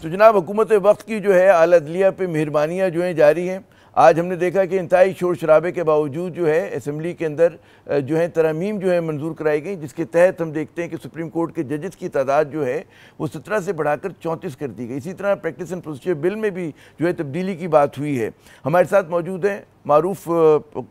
तो जनाब हुकूमत वक्त की जो है आला अदलिया पे मेहरबानियाँ जो हैं जारी हैं। आज हमने देखा कि इंतहाई शोर शराबे के बावजूद जो है असम्बली के अंदर जो है तरमीम जो है मंजूर कराई गई, जिसके तहत हम देखते हैं कि सुप्रीम कोर्ट के जजेस की तादाद जो है वो 17 से बढ़ाकर 34 कर दी गई। इसी तरह प्रैक्टिस एंड प्रोसीजर बिल में भी जो है तब्दीली की बात हुई है। हमारे साथ मौजूद हैं मारूफ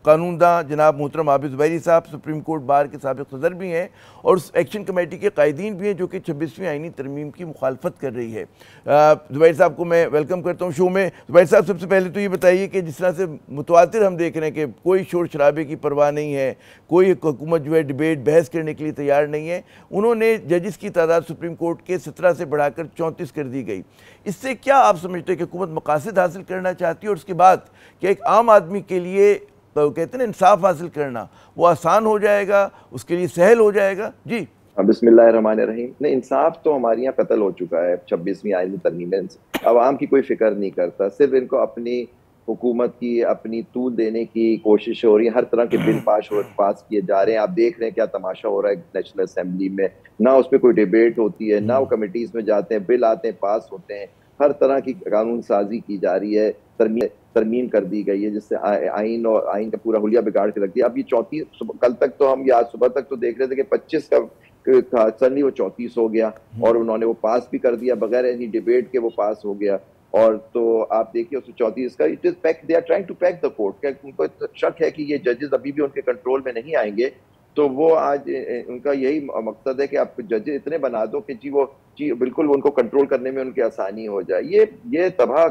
कानूनदा जनाब मोहतरम आबिद ज़ुबैरी साहब, सुप्रीम कोर्ट बार के साबिक़ सदर भी हैं और एक्शन कमेटी के कायदीन भी हैं जो कि 26वीं आइनी तरमीम की मुखालफत कर रही है। ज़ुबैरी साहब को मैं वेलकम करता हूँ शो में। ज़ुबैरी साहब, सबसे पहले तो ये बताइए कि जिस तरह से मुतवातिर हम देख रहे हैं कि कोई शोर शराबे की परवाह नहीं है, कोई हुकूमत जो है डिबेट बहस करने के लिए तैयार नहीं है, उन्होंने जजिस की तादाद सुप्रीम कोर्ट के 17 से बढ़ाकर 34 कर दी गई। इससे क्या आप समझते हैं कि हुकूमत मकासद हासिल करना चाहती है, और उसके बाद क्या एक आम आदमी के लिए तो कहते हैं ना इंसाफ हासिल करना वो आसान हो जाएगा, उसके लिए सहल हो जाएगा? जी बिस्मिल्लाहिर्रहमानिर्रहीम। नहीं, इंसाफ तो हमारे यहाँ कत्ल हो चुका है 26वीं आईनी तरमीम में। अवाम की कोई फिक्र नहीं करता, सिर्फ इनको अपनी हुकूमत की अपनी तूल देने की कोशिश हो रही है। हर तरह के बिल पास किए जा रहे हैं। आप देख रहे हैं क्या तमाशा हो रहा है नेशनल असेंबली में। ना उस पर कोई डिबेट होती है, ना वो कमिटीज में जाते हैं, बिल आते हैं, पास होते हैं। हर तरह की कानून साजी की जा रही है, तरमीम कर दी गई है, जिससे आइन और आइन का पूरा हुलिया बिगाड़ के रख दिया। अब ये 34, कल तक तो हम या सुबह तक तो देख रहे थे कि 25 का सडनली वो 34 हो गया, और उन्होंने वो पास भी कर दिया बगैर एनी डिबेट के, वो पास हो गया। और तो आप देखिए उसमें 34 का it is pack, they are trying to pack the court. उनको शक है कि ये जजेस अभी भी उनके कंट्रोल में नहीं आएंगे, तो वो आज उनका यही मकसद है कि आप जजेस इतने बना दो कि जी बिल्कुल उनको कंट्रोल करने में उनकी आसानी हो जाए। ये तबाह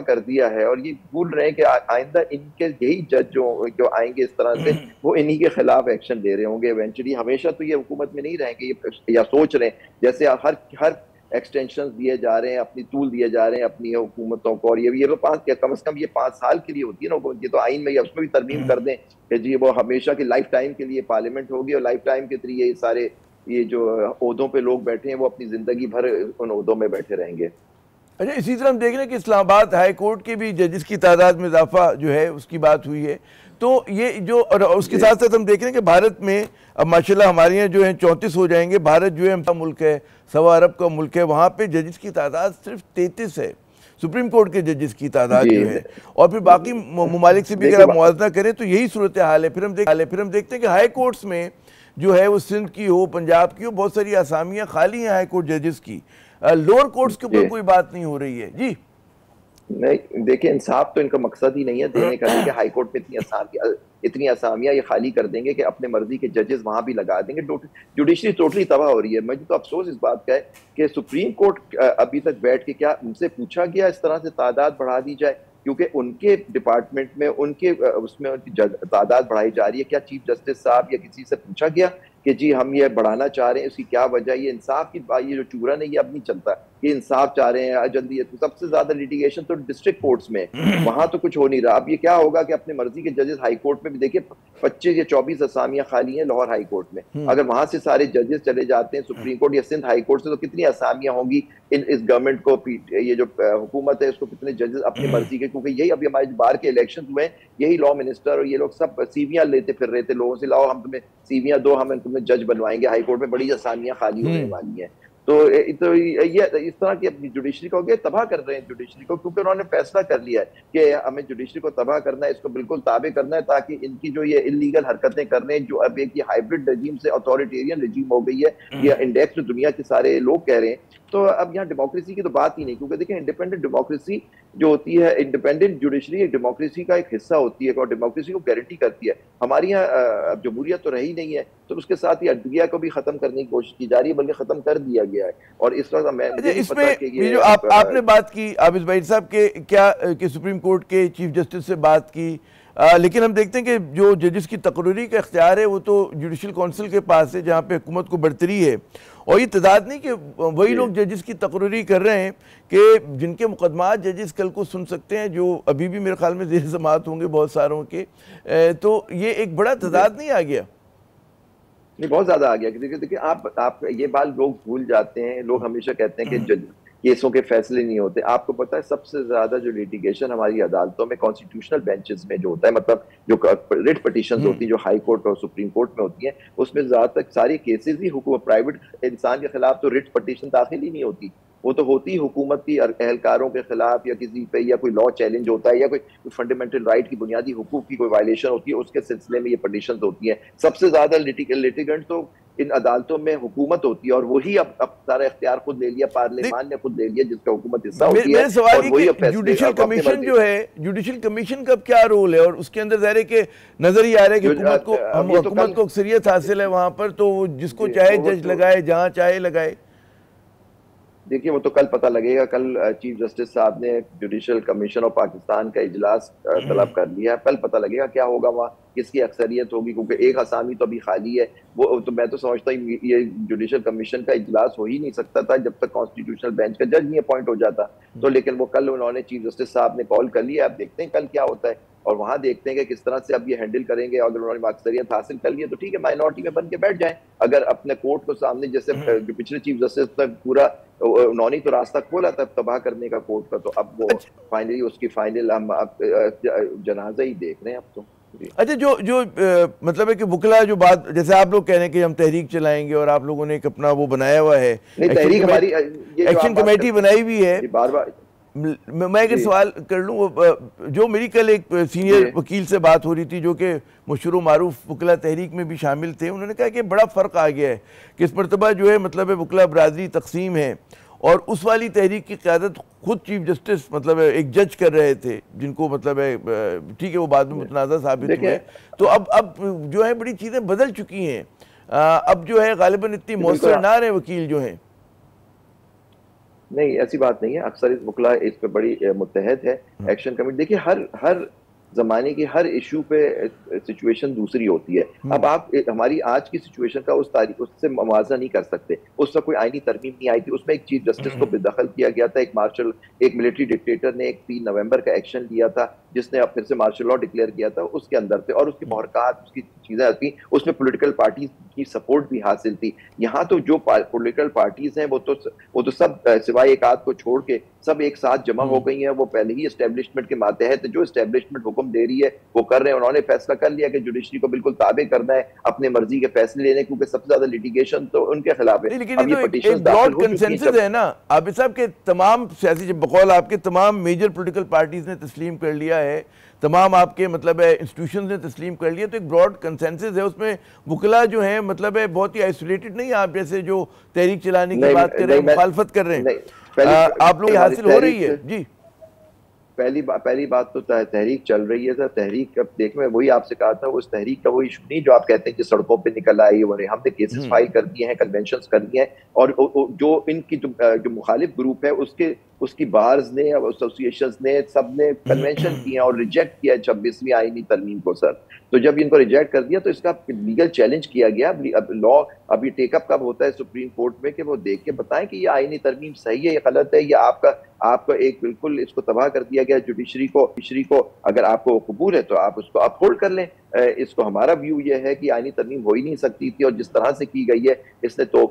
कर दिया है, और ये भूल रहे हैं कि आइंदा इनके यही जज जो आएंगे इस तरह से, वो इन्हीं के खिलाफ एक्शन ले रहे होंगे इवेंचुअली। हमेशा तो ये हुकूमत में नहीं रहेंगे, ये या सोच रहे हैं जैसे हर एक्सटेंशन दिए जा रहे हैं, अपनी तूल दिए जा रहे हैं अपनी हुकूमतों को। और ये लोग कम से कम ये 5 साल के लिए होती है ना, ये तो आइन में या उसमें भी तरमीम कर दें कि जी वो हमेशा की लाइफ टाइम के लिए पार्लियामेंट होगी, और लाइफ टाइम के जरिए सारे ये जो ओहदों पे लोग बैठे हैं वो अपनी जिंदगी भर उन ओहदों में बैठे रहेंगे। अच्छा, इसी तरह हम देख रहे हैं कि इस्लामाबाद हाई कोर्ट के भी जजेस की तादाद में इजाफा जो है उसकी बात हुई है। तो ये जो, और उसके साथ साथ हम देख रहे हैं कि भारत में अब माशाल्लाह हमारे यहाँ जो है 34 हो जाएंगे। भारत जो है मुल्क है, 1.25 अरब का मुल्क है, वहाँ पे जजेस की तादाद सिर्फ 33 है, सुप्रीम कोर्ट के जजेस की तादाद जो है। और फिर बाकी ममालिक से भी अगर आप मुआवजा करें तो यही सूरत हाल है। फिर हम देखते हैं कि हाई कोर्ट्स में जो है वो सिंध की हो, पंजाब की हो, बहुत सारी आसामियाँ खाली हैं हाई कोर्ट जजेस की। लोअर कोर्ट्स के ऊपर कोई बात नहीं हो रही है। जी नहीं, देखिए इंसाफ तो इनका मकसद ही नहीं है देने का, कि हाई कोर्ट में इतनी आसामियां ये खाली कर देंगे कि अपने मर्जी के जजेस वहां भी लगा देंगे। जुडिशरी टोटली तबाह हो रही है। मुझे तो अफसोस इस बात का है कि सुप्रीम कोर्ट अभी तक बैठ के क्या उनसे पूछा गया इस तरह से तादाद बढ़ा दी जाए, क्योंकि उनके डिपार्टमेंट में उनके उसमें उनकी तादाद बढ़ाई जा रही है। क्या चीफ जस्टिस साहब या किसी से पूछा गया कि जी हम ये बढ़ाना चाह रहे हैं, उसकी क्या वजह? ये इंसाफ की ये जो चूरन है ये अब नहीं चलता, ये इंसाफ चाह रहे हैं जल्दी। तो सबसे ज्यादा लिटिगेशन तो डिस्ट्रिक्ट कोर्ट्स में, वहां तो कुछ हो नहीं रहा। अब ये क्या होगा कि अपने मर्जी के जजेस हाई कोर्ट में भी देखिए 25 या 24 असामियां खाली हैं लाहौर हाई कोर्ट में। अगर वहां से सारे जजेस चले जाते हैं सुप्रीम कोर्ट या सिंध हाई कोर्ट से, तो कितनी असामियां होंगी इस गवर्नमेंट को, ये जो हुकूमत है उसको कितने जजेस अपनी मर्जी के। क्योंकि यही अभी हमारे बाहर के इलेक्शन हुए, यही लॉ मिनिस्टर और ये लोग सब सीवियां लेते फिर रहे थे लोगों से, लाओ हम तुम्हें सीवियां दो, हम तुम्हें जज बनवाएंगे, हाई कोर्ट में बड़ी आसामियां खाली होने वाली हैं। तो ये इस तरह की अपनी जुडिशरी को तबाह कर रहे हैं जुडिशरी को, क्योंकि उन्होंने फैसला कर लिया है कि हमें जुडिशरी को तबाह करना है, इसको बिल्कुल ताबे करना है, ताकि इनकी जो ये इलीगल हरकतें कर रहे हैं, जो अब एक हाइब्रिड रजीम से अथॉरिटेरियन रजीम हो गई है, ये इंडेक्स दुनिया के सारे लोग कह रहे हैं। तो अब यहाँ डेमोक्रेसी की तो बात ही नहीं, क्योंकि देखिए इंडिपेंडेंट डेमोक्रेसी जो होती है, इंडिपेंडेंट जुडिशरी एक डेमोक्रेसी का एक हिस्सा होती है और डेमोक्रेसी को गारंटी करती है। हमारी यहाँ जमहूरियत तो रही नहीं है, तो उसके साथ ही अदलिया को भी खत्म करने की कोशिश की जा रही है, बल्कि खत्म कर दिया गया है। और इस वक्त मैं इसमें ये जो आपने बात की आबिद भाई साहब के क्या कि सुप्रीम कोर्ट के चीफ जस्टिस से बात की, लेकिन हम देखते हैं कि जो जजेस की तकरीरी का इख्तियार है वो तो जुडिशल काउंसिल के पास है, जहाँ पे हुकूमत को बरतरी है। और ये तादाद नहीं कि वही लोग जजेस की तकरीरी कर रहे हैं कि जिनके मुकदमात जजेस कल को सुन सकते हैं, जो अभी भी मेरे ख्याल में ज़ेर समाअत होंगे बहुत सारों के। तो ये एक बड़ा तादाद नहीं आ गया? नहीं, बहुत ज्यादा आ गया। देखिए आप ये बात लोग भूल जाते हैं। लोग हमेशा कहते हैं कि केसों के फैसले नहीं होते। आपको पता है सबसे ज्यादा जो लिटिगेशन हमारी अदालतों में कॉन्स्टिट्यूशनल बेंचेस में जो होता है, मतलब जो रिट पिटीशंस होती है जो हाई कोर्ट और सुप्रीम कोर्ट में होती है, उसमें ज्यादातर सारी केसेस ही प्राइवेट इंसान के खिलाफ तो रिट पिटीशन दाखिल ही नहीं होती। वो तो होती हुकूमत की एहलकारों के खिलाफ या किसी पे, या कोई लॉ चैलेंज होता है, या कोई फंडामेंटल राइट की बुनियादी हुकूक की कोई वायलेशन होती है, उसके सिलसिले में ये पिटीशंस होती है। सबसे ज्यादा लिटिगेंट तो इन अदालतों में हुकूमत होती है, और वही अब सारा इख्तियार खुद ले लिया, पार्लियामान ने खुद ले लिया जिसका हुकूमत हिस्सा होती है। मेरे सवाल और वही जुडिशल कमीशन जो है, जुडिशल कमीशन का क्या रोल है? और उसके अंदर ज़ाहिर है कि नजर ही आ रहा है कि हुकूमत को अक्सरियत हासिल है वहां पर, तो जिसको चाहे जज लगाए, जहां चाहे लगाए। देखिए वो तो कल पता लगेगा। कल चीफ जस्टिस साहब ने जुडिशल कमीशन ऑफ पाकिस्तान का इजलास तलब कर लिया है। कल पता लगेगा क्या होगा, वहाँ किसकी अक्सरियत होगी, क्योंकि एक असामी तो अभी खाली है। वो तो मैं तो समझता हूँ ये जुडिशल कमीशन का इजलास हो ही नहीं सकता था जब तक कॉन्स्टिट्यूशनल बेंच का जज नहीं अपॉइंट हो जाता। तो लेकिन वो कल उन्होंने, चीफ जस्टिस साहब ने कॉल कर लिया। अब देखते हैं कल क्या होता है, और वहां देखते हैं कि किस तरह से अब ये हैंडल करेंगे। अगर उन्होंने अक्सरियत हासिल कर लिया तो ठीक है, माइनॉरिटी में बन के बैठ जाएं। अगर अपने कोर्ट को सामने, जैसे जो पिछले चीफ जस्टिस ने पूरा, उन्होंने तो रास्ता खोला था तबाह करने का कोर्ट का, तो अब वो फाइनली उसकी फाइनल हम जनाजा ही देख रहे हैं अब तो। अच्छा, जो मतलब है कि वकला जो बात, जैसे आप लोग कह रहे हैं कि हम तहरीक चलाएंगे, और आप लोगों ने एक अपना वो बनाया हुआ है, एक्शन कमेटी बनाई हुई है। बार बार मैं अगर सवाल कर लूँ, जो मेरी कल एक सीनियर वकील से बात हो रही थी जो कि मशहूर मारूफ वकला तहरीक में भी शामिल थे, उन्होंने कहा कि बड़ा फ़र्क आ गया है कि इस मरतबा जो है मतलब वकला बरादरी तकसीम है, और उस वाली तहरीक की क़यादत खुद चीफ जस्टिस मतलब एक जज कर रहे थे, जिनको मतलब है ठीक है वो बाद में मुतनाज़ा साबित हुए। तो अब जो है बड़ी चीज़ें बदल चुकी हैं। अब जो है गालिबन इतनी मौसर ना रहे वकील जो हैं। नहीं, ऐसी बात नहीं है। अक्सर इस वकला इस पे बड़ी मुत्तहद है एक्शन कमेटी। देखिए हर जमाने की हर इशू पे सिचुएशन दूसरी होती है। अब आप हमारी आज की सिचुएशन का उस तारीख उससे मुआवजा नहीं कर सकते। उस वक्त कोई आईनी तरमीम नहीं आई थी, उसमें एक चीफ जस्टिस को बेदखल किया गया था। एक मिलिट्री डिक्टेटर ने एक 3 नवंबर का एक्शन लिया था, जिसने अब फिर से मार्शल लॉ डिक्लेयर किया था उसके अंदर पे, और उसकी महरकात, उसकी चीजें थी, उसमें पॉलिटिकल पार्टीज की सपोर्ट भी हासिल थी। यहाँ तो जो पॉलिटिकल पार्टीज हैं वो तो सब सिवाय एक आध को छोड़ के सब एक साथ जमा हो गई हैं। वो पहले ही एस्टेब्लिशमेंट के मातहत जो एस्टेब्लिशमेंट हुक्म दे रही है वो कर रहे हैं। उन्होंने फैसला कर लिया कि जुडिशरी को बिल्कुल ताबे करना है, अपने मर्जी के फैसले लेने, क्योंकि सबसे ज्यादा लिटिगेशन तो उनके खिलाफ है। लेकिन अब ये एक ब्रॉड कंसेंसस है ना, आबिद साहब के तमाम सियासी, बकौल आपके तमाम मेजर पॉलिटिकल पार्टीज ने तस्लीम कर लिया है, तमाम आपके मतलब है इंस्टीट्यूशन ने तस्लीम कर लिया, तो एक ब्रॉड कंसेंसस है। उसमें वकला जो है मतलब है बहुत ही आइसोलेटेड नहीं है, आप जैसे जो तहरीक चलाने की बात कर रहे हैं, मुखालफत कर रहे हैं, आप लोग हासिल हो रही है जी। पहली बात तो तहरीक चल रही है सर। तहरीक अब देख, मैं वही आपसे कहा था, उस तहरीक का वो इशू नहीं जो आप कहते हैं कि सड़कों पे निकल आई, हमने केसेस फाइल कर दिए हैं, कन्वेंशंस कर दिए हैं, और जो इनकी जो मुखालिफ ग्रुप है उसकी बार्स ने, एसोसिएशंस ने, सब ने कन्वेंशन किए और रिजेक्ट किया 26वीं आईनी तरमीम को सर। तो जब इनको रिजेक्ट कर दिया तो इसका लीगल चैलेंज किया गया। अब लॉ अभी टेकअप कब होता है सुप्रीम कोर्ट में कि वो देख के बताएं कि ये आईनी तरमीम सही है या गलत है, या आपका एक बिल्कुल इसको तबाह कर दिया गया जुडिशरी को अगर आपको कबूल है तो आप उसको अपहोल्ड कर लें। इसको हमारा व्यू ये है कि आईनी तरमीम हो ही नहीं सकती थी, और जिस तरह से की गई है इसने तो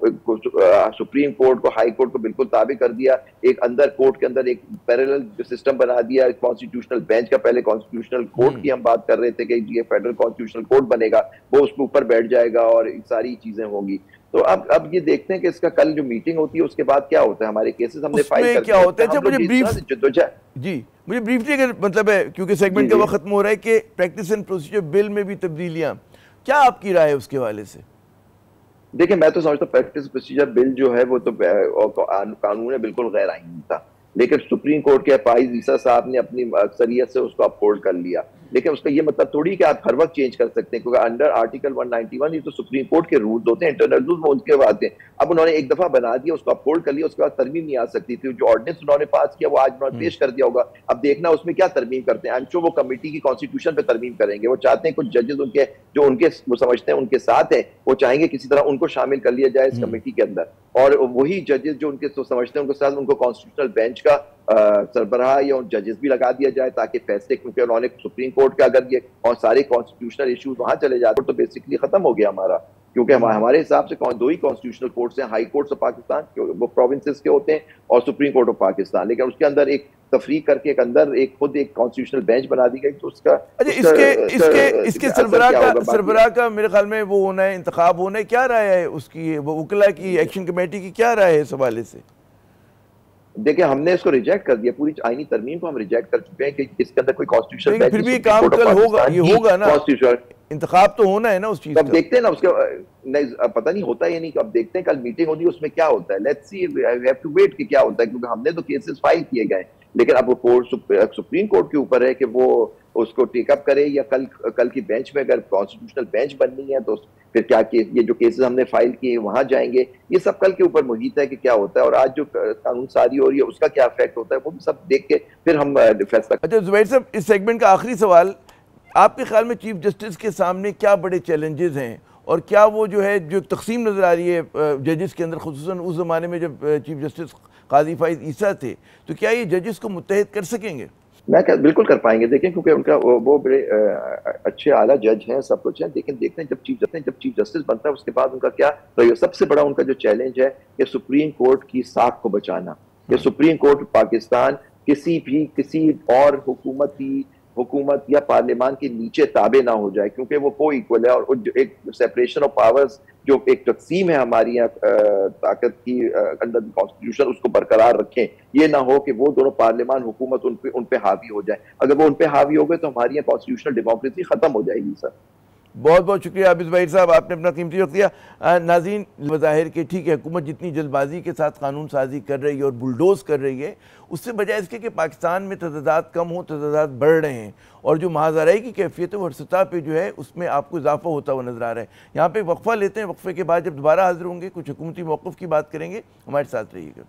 सुप्रीम कोर्ट को, हाई कोर्ट को बिल्कुल ताबे कर दिया। एक अंदर कोर्ट के अंदर एक पैरेलल सिस्टम बना दिया कॉन्स्टिट्यूशनल बेंच का। पहले कॉन्स्टिट्यूशनल कोर्ट की हम बात कर रहे थे कि ये फेडरल कॉन्स्टिट्यूशनल कोर्ट बनेगा, वो उसके ऊपर बैठ जाएगा और सारी चीजें होंगी। तो अब ये देखते हैं कि इसका कल जो मीटिंग होती है उसके बाद क्या होता है। हमारे केसेस हमने फाइल कर क्या होता है। अच्छा मुझे ब्रीफली अगर मतलब है, क्योंकि सेगमेंट का वक्त खत्म हो रहा है, कि प्रैक्टिस एंड प्रोसीजर बिल में भी तब्दीलियां, क्या आपकी राय है उसके हवाले से? देखिए मैं तो समझता हूँ प्रैक्टिस प्रोसीजर बिल जो है वो तो कानून है, बिल्कुल गैर आईनी था, लेकिन सुप्रीम कोर्ट के फाइज ईसा साहब ने अपनी अक्सरियत से उसको अपहोल्ड कर लिया। लेकिन उसका ये मतलब थोड़ी कि आप हर वक्त चेंज कर सकते हैं, क्योंकि अंडर आर्टिकल 191 ये तो सुप्रीम कोर्ट के रूल्स होते हैं, इंटरनल रूल्स वो उनके आते हैं। अब उन्होंने एक दफा बना दिया, उसको अपहोल्ड कर लिया, उसके बाद तरमीम नहीं आ सकती थी। जो ऑर्डिनेंस उन्होंने पास किया वो आज उन्होंने पेश कर दिया होगा। अब देखना उसमें क्या तरमीम करते हैं। आई एम श्योर वो कमेटी की कॉन्स्टिट्यूशन पे तरमीम करेंगे। वो चाहते हैं कुछ जजेस उनके जो उनके वो समझते हैं उनके साथ है, वो चाहेंगे किसी तरह उनको शामिल कर लिया जाए इस कमेटी के अंदर, और वही जजेस जो उनके समझते हैं उनके साथ उनको कॉन्स्टिट्यूशनल बेंच का सरबराह या जजेस भी लगा दिया जाए, ताकि फैसले, क्योंकि उन्होंने सुप्रीम कोर्ट का अगर ये और सारे कॉन्स्टिट्यूशनल इश्यूज वहां चले जाते तो बेसिकली खत्म हो गया हमारा। क्योंकि हमारे हिसाब से दो ही कॉन्स्टिट्यूशनल कोर्ट्स हैं, हाई कोर्ट्स ऑफ पाकिस्तान वो प्रोविंसेस के होते हैं और सुप्रीम कोर्ट ऑफ पाकिस्तान, लेकिन उसके अंदर एक तफरीक करके एक अंदर एक खुद एक कॉन्स्टिट्यूशनल बेंच बना दी गई। तो उसका अच्छा, इसके सरबराह का मेरे ख्याल में वो होना है, इंतखाब होना है, क्या राय है उसकी, वो वकला की एक्शन कमेटी की क्या राय है इस हवाले से? देखिए हमने इसको रिजेक्ट कर दिया, पूरी आईनी तरमीम को हम रिजेक्ट कर चुके हैं कि इसके अंदर कोई कॉन्स्टिट्यूशन बेंच, फिर भी काम कल होगा, ये होगा ना, इंतखाब तो होना है ना उस चीज का। अब देखते हैं ना उसके नहीं पता नहीं होता है नहीं, अब देखते हैं कल मीटिंग होगी उसमें क्या होता है। Let's see, we have to wait कि क्या होता है, क्योंकि हमने तो केसेस फाइल किए गए, लेकिन अब वो सुप्रीम कोर्ट के ऊपर है कि वो उसको टेकअप करे या कल की बेंच में अगर कॉन्स्टिट्यूशनल बेंच बननी है तो फिर क्या केस, ये जो केसेस हमने फाइल किए वहां जाएंगे, ये सब कल के ऊपर मुहित है कि क्या होता है और आज जो कानून सारी हो रही है उसका क्या इफेक्ट होता है, वो भी सब देख के फिर हम फैसला। अच्छा जुबैर साहब, इस सेगमेंट का आखिरी सवाल, आपके ख्याल में चीफ जस्टिस के सामने क्या बड़े चैलेंजेस हैं और क्या वो जो है जो तकसीम नज़र आ रही है जजेस के अंदर, खुसूसन उस ज़माने में जब चीफ जस्टिस काजी फाइज ईसा थे, तो क्या ये जजेस को मुत्तहिद कर सकेंगे? मैं बिल्कुल कर पाएंगे, देखें क्योंकि उनका वो बड़े अच्छे आला जज हैं, सब कुछ है, लेकिन देखते हैं जब चीफ जस्टिस बनता है उसके बाद उनका क्या तो सबसे बड़ा उनका जो चैलेंज है कि सुप्रीम कोर्ट की साख को बचाना। ये सुप्रीम कोर्ट पाकिस्तान किसी और हुकूमत या पार्लियामान के नीचे ताबे ना हो जाए, क्योंकि वो को इक्वल है और एक सेपरेशन ऑफ पावर्स जो एक तकसीम है हमारी यहाँ ताकत की अंडर कॉन्स्टिट्यूशन, उसको बरकरार रखें। ये ना हो कि वो दोनों पार्लियामान हुकूमत उन पे हावी हो जाए। अगर वो उन पे हावी हो गए तो हमारी यहाँ कॉन्स्टिट्यूशनल डेमोक्रेसी खत्म हो जाएगी। सर बहुत बहुत शुक्रिया आबिद ज़ुबैर साहब, आपने अपना कीमती वक्त दिया। नाज़रीन, ज़ाहिर के ठीक है हुकूमत जितनी जल्दबाजी के साथ कानून साजी कर रही है और बुलडोज कर रही है, उससे बजाय इसके कि पाकिस्तान में तदाद कम हो, तदाद बढ़ रहे हैं और जो महाज़राई की कैफियत है वो हर सतह पर जो है उसमें आपको इजाफा होता हुआ नजर आ रहा है। यहाँ पर वक्फा लेते हैं, वक्फे के बाद जब दोबारा हाजिर होंगे कुछ हुकूमती मौक़िफ़ की बात करेंगे, हमारे साथ रहिएगा।